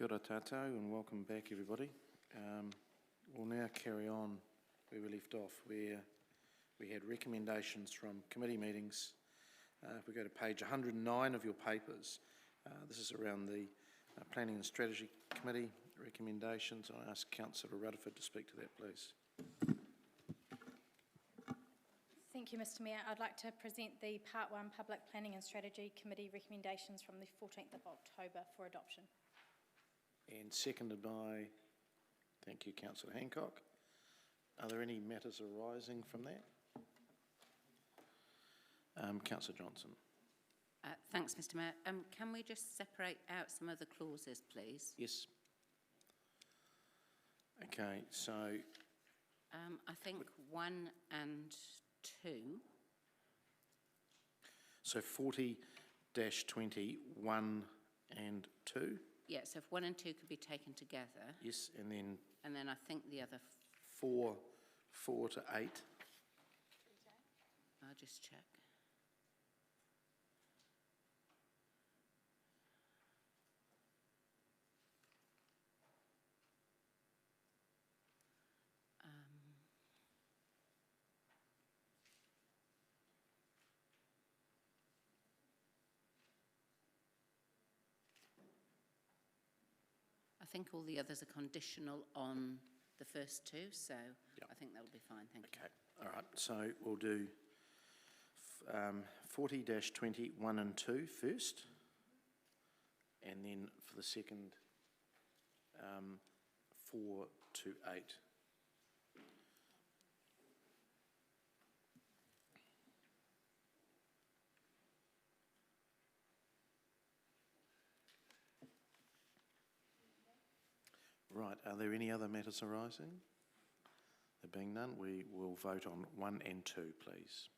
Kia ora tātou and welcome back everybody. We'll now carry on where we left off, where we had recommendations from committee meetings. If we go to page 109 of your papers, this is around the Planning and Strategy Committee recommendations. I ask Councillor Rutherford to speak to that, please. Thank you, Mr Mayor. I'd like to present the Part 1 Public Planning and Strategy Committee recommendations from the 14th of October for adoption. And seconded by, thank you, Councillor Hancock. Are there any matters arising from that? Councillor Johnson. Thanks, Mr Mayor. Can we just separate out some of the clauses, please? Yes. Okay, so... I think 1 and 2. So 40-20, 1 and 2? Yes, if 1 and 2 could be taken together. Yes, and then... And then I think the other... 4 to 8. I'll just check. I think all the others are conditional on the first 2, so yep. I think that'll be fine, thank you. Okay, all right, so we'll do 40-20, 1 and 2 first, and then for the second, 4 to 8. Right, are there any other matters arising? There being none, we will vote on 1 and 2, please.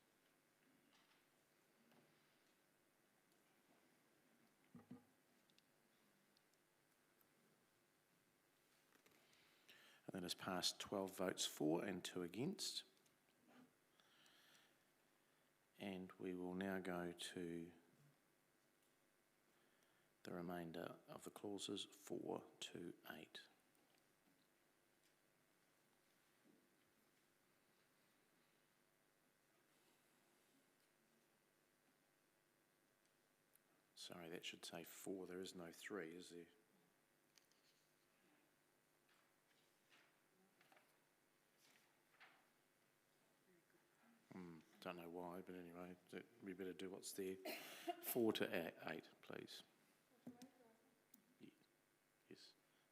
And that is passed 12 votes for and 2 against. And we will now go to the remainder of the clauses 4 to 8. Sorry, that should say 4. There is no 3, is there? Don't know why, but anyway, we better do what's there. 4 to 8, please. Yes.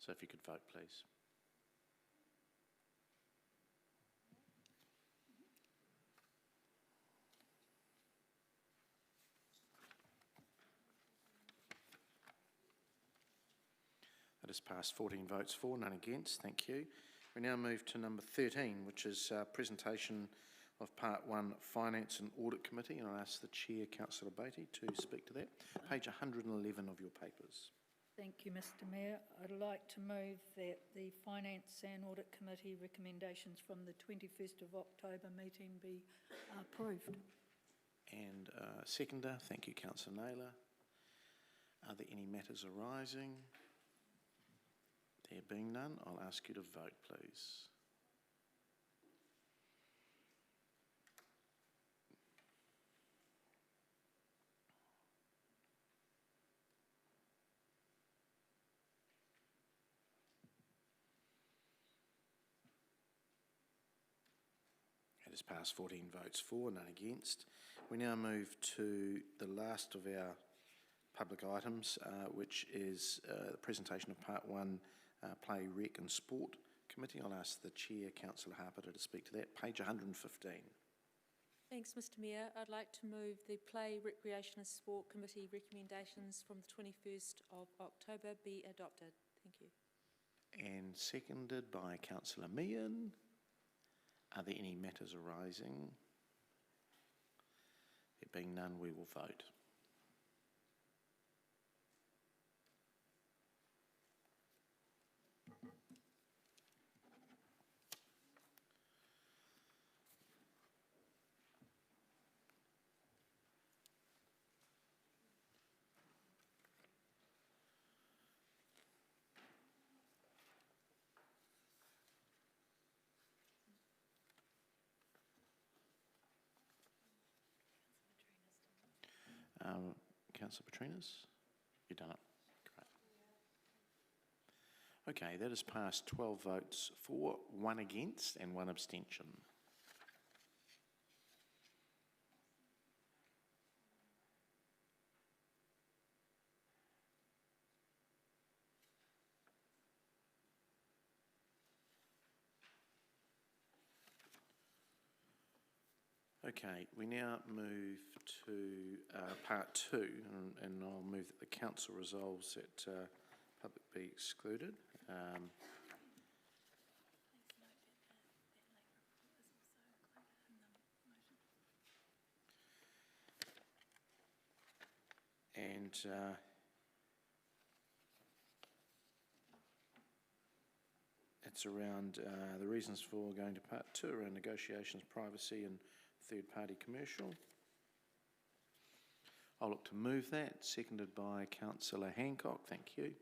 So if you could vote, please. That has passed 14 votes for, none against. Thank you. We now move to number 13, which is presentation of Part 1 Finance and Audit Committee, and I'll ask the Chair, Councillor Beattie, to speak to that. Page 111 of your papers. Thank you, Mr Mayor. I'd like to move that the Finance and Audit Committee recommendations from the 21st of October meeting be approved. And seconder, thank you, Councillor Naylor. Are there any matters arising? There being none, I'll ask you to vote, please. It has passed 14 votes for, none against. We now move to the last of our public items, which is the presentation of Part 1 Play, Rec and Sport Committee. I'll ask the Chair, Councillor Harper, to speak to that. Page 115. Thanks, Mr Mayor. I'd like to move the Play, Recreation and Sport Committee recommendations from the 21st of October be adopted. Thank you. And seconded by Councillor Meehan. Are there any matters arising? There being none, we will vote. Councillor Petrinas? You've done it. Great. Okay, that has passed 12 votes for, 1 against and 1 abstention. Okay, we now move to part 2, and I'll move that the council resolves that public be excluded. And it's around the reasons for going to part 2, around negotiations, privacy and third-party commercial. I'll look to move that, seconded by Councillor Hancock. Thank you.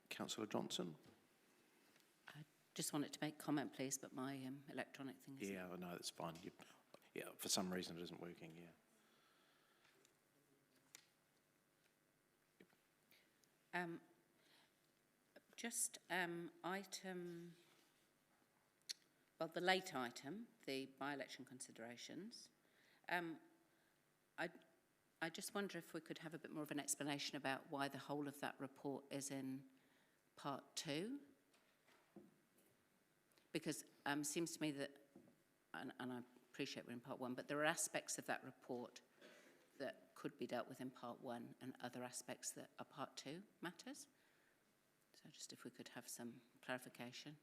Councillor Johnson? I just wanted to make comment, please, but my electronic thing is... Yeah, I know, that's fine. Yeah, for some reason it isn't working, yeah. Just item, well, the late item, the by-election considerations. I just wonder if we could have a bit more of an explanation about why the whole of that report is in part 2. Because it seems to me that, and I appreciate we're in part 1, but there are aspects of that report that could be dealt with in part 1 and other aspects that are part 2 matters. So just if we could have some clarification.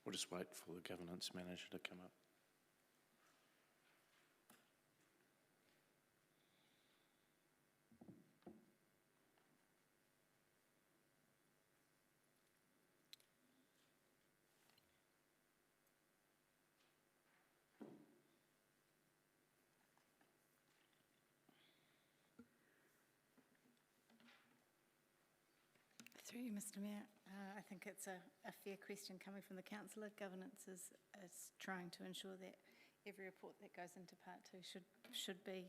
We'll just wait for the governance manager to come up. Through you, Mr Mayor. I think it's a fair question coming from the councillor. Governance is trying to ensure that every report that goes into part 2 should be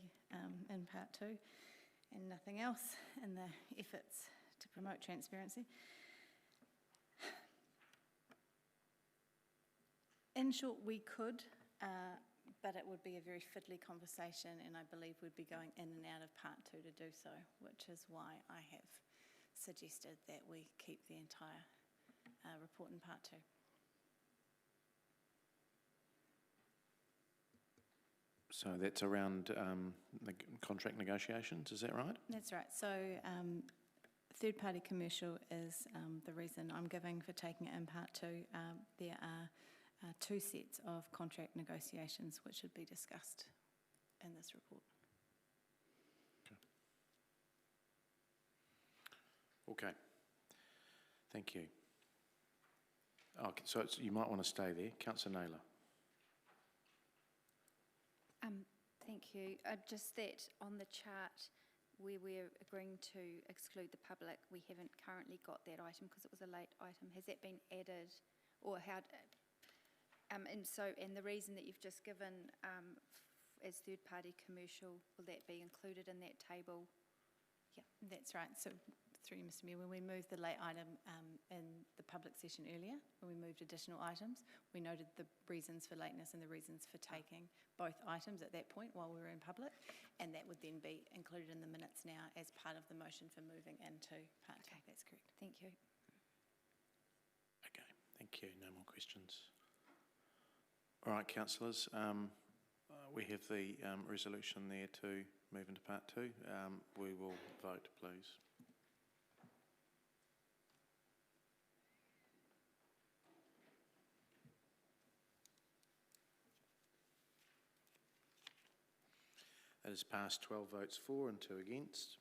in part 2 and nothing else in the efforts to promote transparency. In short, we could, but it would be a very fiddly conversation, and I believe we'd be going in and out of part 2 to do so, which is why I have suggested that we keep the entire report in part 2. So that's around the contract negotiations, is that right? That's right. So third-party commercial is the reason I'm giving for taking it in part 2. There are 2 sets of contract negotiations which should be discussed in this report. Okay. Thank you. Okay, so you might want to stay there. Councillor Naylor. Thank you. Just that on the chart where we're agreeing to exclude the public, we haven't currently got that item because it was a late item. Has that been added, or how? And the reason that you've just given as third-party commercial, will that be included in that table? Yeah, that's right. So through you, Mr Mayor, when we moved the late item in the public session earlier, when we moved additional items, we noted the reasons for lateness and the reasons for taking both items at that point while we were in public, and that would then be included in the minutes now as part of the motion for moving into part 2. That's correct. Thank you. Okay, thank you. No more questions. All right, councillors, we have the resolution there to move into part 2. We will vote, please. That has passed 12 votes for and 2 against.